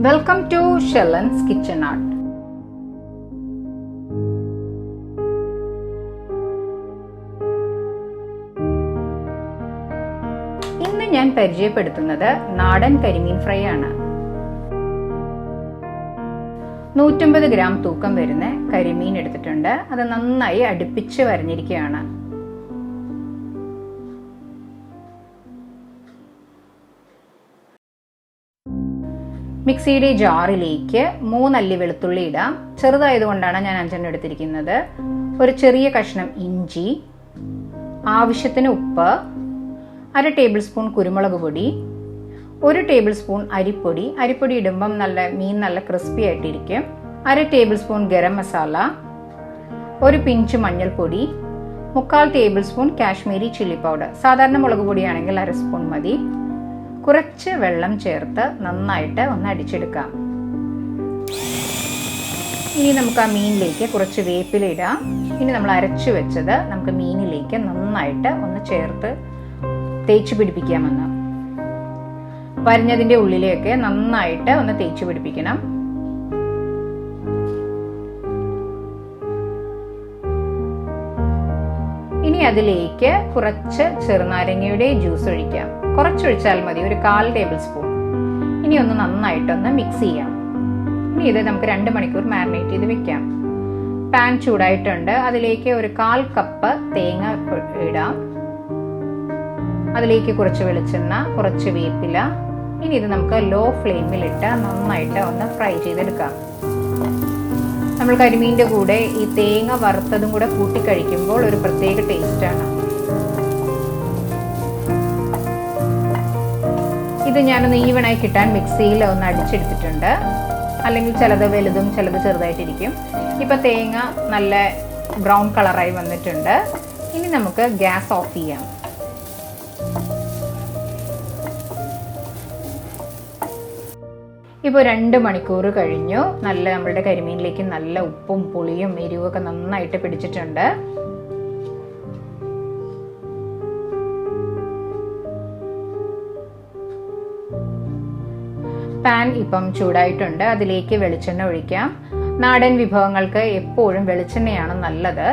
Welcome to Shalin's Kitchen Art. ഇന്ന് ഞാൻ പരിചയപ്പെടുത്തുന്നത് നാടൻ കരിമീൻ ഫ്രൈ ആണ്. 150 ഗ്രാം തൂക്കം വരുന്ന കരിമീൻ എടുത്തിട്ടുണ്ട്. അത് നന്നായി അടുപ്പിച്ച് വരഞ്ഞിരിക്കുകയാണ്. മിക്സിയുടെ ജാറിലേക്ക് 3 അല്ലി വെളുത്തുള്ളി ഇടാം. ചെറുതായതുകൊണ്ടാണ് ഞാൻ 5 എടുത്തിരിക്കുന്നത്. ഒരു ചെറിയ കഷ്ണം ഇഞ്ചി, ആവശ്യത്തിന് ഉപ്പ്, 1/2 ടേബിൾ സ്പൂൺ കുരുമുളക് പൊടി, 1 ടേബിൾ സ്പൂൺ അരിപ്പൊടി. അരിപ്പൊടി ഇടുമ്പം മീൻ നല്ല ക്രിസ്പി ആയിട്ടിരിക്കും. 1/2 tablespoon garam masala, 1 pinch മഞ്ഞൾപ്പൊടി, 3/4 tablespoon Kashmiri chilli powder. സാധാരണ മുളക് പൊടിയാണെങ്കിൽ 1/2 സ്പൂൺ മതി. കുറച്ച് വെള്ളം ചേർത്ത് നന്നായിട്ട് ഒന്ന് അടിച്ചെടുക്കാം. ഇനി നമുക്ക് ആ മീനിലേക്ക് കുറച്ച് വേപ്പില ഇടാം. ഇനി നമ്മൾ അരച്ചു വെച്ചത് നമുക്ക് മീനിലേക്ക് നന്നായിട്ട് ഒന്ന് ചേർത്ത് തേച്ച് പിടിപ്പിക്കാമെന്ന്. വരഞ്ഞതിന്റെ ഉള്ളിലേക്ക് നന്നായിട്ട് ഒന്ന് തേച്ച് പിടിപ്പിക്കണം. ഇനി അതിലേക്ക് കുറച്ച് ചെറുനാരങ്ങയുടെ ജ്യൂസ് ഒഴിക്കാം. കുറച്ചൊഴിച്ചാൽ മതി, ഒരു 1/4 ടേബിൾ സ്പൂൺ. ഇനി ഒന്ന് നന്നായിട്ടൊന്ന് മിക്സ് ചെയ്യാം. ഇനി ഇത് നമുക്ക് 2 മണിക്കൂർ മാരിനേറ്റ് ചെയ്ത് വെക്കാം. പാൻ ചൂടായിട്ടുണ്ട്. അതിലേക്ക് ഒരു 1/4 കപ്പ് തേങ്ങ ഇടാം. അതിലേക്ക് കുറച്ച് വെളിച്ചെണ്ണ, കുറച്ച് വേപ്പില. ഇനി ഇത് നമുക്ക് ലോ ഫ്ലെയിമിൽ ഇട്ട് നന്നായിട്ട് ഒന്ന് ഫ്രൈ ചെയ്തെടുക്കാം. നമ്മൾ കരിമീൻ്റെ കൂടെ ഈ തേങ്ങ വറുത്തതും കൂടെ കൂട്ടി കഴിക്കുമ്പോൾ ഒരു പ്രത്യേക ടേസ്റ്റാണ്. ഇത് ഞാനൊന്ന് ഈവണായി കിട്ടാൻ മിക്സിയിൽ ഒന്ന് അടിച്ചെടുത്തിട്ടുണ്ട്. അല്ലെങ്കിൽ ചിലത് വലുതും ചിലത് ചെറുതായിട്ടിരിക്കും. ഇപ്പം തേങ്ങ നല്ല ബ്രൗൺ കളറായി വന്നിട്ടുണ്ട്. ഇനി നമുക്ക് ഗ്യാസ് ഓഫ് ചെയ്യാം. ഇപ്പോൾ 2 മണിക്കൂർ കഴിഞ്ഞു. നമ്മളുടെ കരിമീനിലേക്ക് നല്ല ഉപ്പും പുളിയും എരിവൊക്കെ നന്നായിട്ട് പിടിച്ചിട്ടുണ്ട്. പാൻ ഇപ്പം ചൂടായിട്ടുണ്ട്. അതിലേക്ക് വെളിച്ചെണ്ണ ഒഴിക്കാം. നാടൻ വിഭവങ്ങൾക്ക് എപ്പോഴും വെളിച്ചെണ്ണയാണ് നല്ലത്.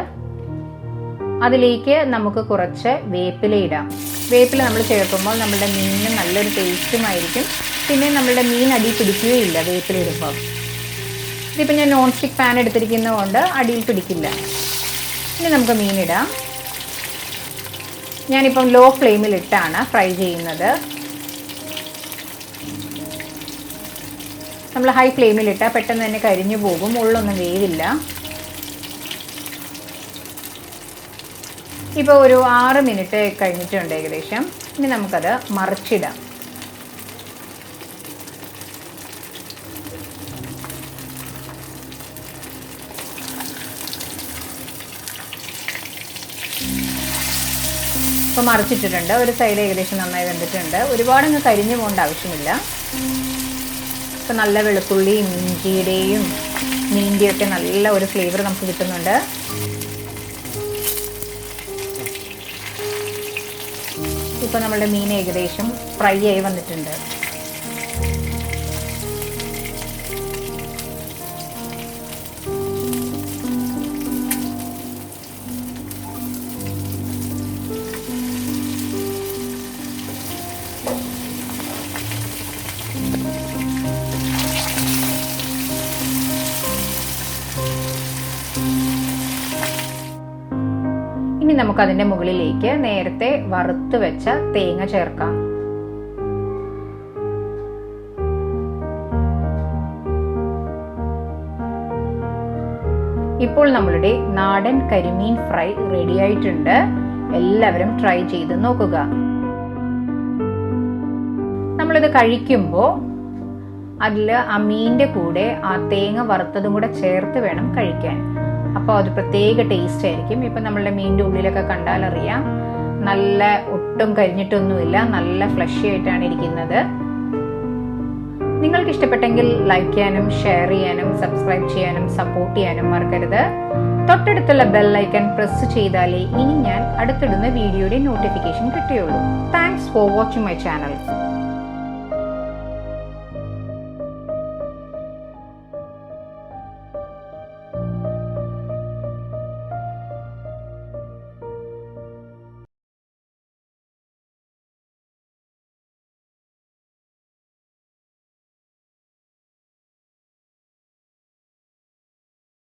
അതിലേക്ക് നമുക്ക് കുറച്ച് വേപ്പില ഇടാം. വേപ്പില നമ്മൾ ചേർക്കുമ്പോൾ നമ്മുടെ മീനിന് നല്ലൊരു ടേസ്റ്റുമായിരിക്കും. പിന്നെ നമ്മളുടെ മീൻ അടി പിടിക്കുകയില്ല വേപ്പില ഇടുമ്പോൾ. ഇതിപ്പോൾ ഞാൻ നോൺ സ്റ്റിക്ക് പാൻ എടുത്തിരിക്കുന്നതുകൊണ്ട് അടിയിൽ പിടിക്കില്ല. ഇനി നമുക്ക് മീനിടാം. ഞാനിപ്പം ലോ ഫ്ലെയിമിലിട്ടാണ് ഫ്രൈ ചെയ്യുന്നത്. നമ്മൾ ഹൈ ഫ്ലെയിമിലിട്ടാൽ പെട്ടെന്ന് തന്നെ കരിഞ്ഞു പോകും, ഉള്ളൊന്നും വേവില്ല. ഇപ്പോൾ ഒരു 6 മിനിറ്റ് കഴിഞ്ഞിട്ടുണ്ട് ഏകദേശം. ഇനി നമുക്കത് മറിച്ചിടാം. ഇപ്പോൾ മറിച്ചിട്ടിട്ടുണ്ട്. ഒരു സൈഡ് ഏകദേശം നന്നായി വെന്തിട്ടുണ്ട്. ഒരുപാടങ്ങ് കരിഞ്ഞു പോകേണ്ട ആവശ്യമില്ല. ഇപ്പം നല്ല വെളുത്തുള്ളിയും ഇഞ്ചിയുടെയും മീൻ്റെയും ഒക്കെ നല്ല ഒരു ഫ്ലേവർ നമുക്ക് കിട്ടുന്നുണ്ട്. ഇപ്പോൾ നമ്മളുടെ മീൻ ഏകദേശം ഫ്രൈ ആയി വന്നിട്ടുണ്ട്. ഇനി നമുക്കതിൻ്റെ മുകളിലേക്ക് നേരത്തെ വറുത്ത് വെച്ച തേങ്ങ ചേർക്കാം. ഇപ്പോൾ നമ്മളുടെ നാടൻ കരിമീൻ ഫ്രൈ റെഡി ആയിട്ടുണ്ട്. എല്ലാവരും ട്രൈ ചെയ്ത് നോക്കുക. നമ്മളിത് കഴിക്കുമ്പോൾ അതിൽ ആ മീനിൻ്റെ കൂടെ ആ തേങ്ങ വറുത്തതും കൂടെ ചേർത്ത് വേണം കഴിക്കാൻ. അപ്പോൾ അത് പ്രത്യേക ടേസ്റ്റ് ആയിരിക്കും. ഇപ്പം നമ്മളുടെ മീനിൻ്റെ ഉള്ളിലൊക്കെ കണ്ടാൽ അറിയാം, നല്ല ഒട്ടും കരിഞ്ഞിട്ടൊന്നുമില്ല, നല്ല ഫ്ലഷി ആയിട്ടാണ് ഇരിക്കുന്നത്. നിങ്ങൾക്ക് ഇഷ്ടപ്പെട്ടെങ്കിൽ ലൈക്ക് ചെയ്യാനും ഷെയർ ചെയ്യാനും സബ്സ്ക്രൈബ് ചെയ്യാനും സപ്പോർട്ട് ചെയ്യാനും മറക്കരുത്. തൊട്ടടുത്തുള്ള ബെൽ ഐക്കൺ പ്രസ് ചെയ്താലേ ഇനി ഞാൻ അടുത്തിടുന്ന വീഡിയോയുടെ നോട്ടിഫിക്കേഷൻ കിട്ടുകയുള്ളൂ. Thanks for watching my channel.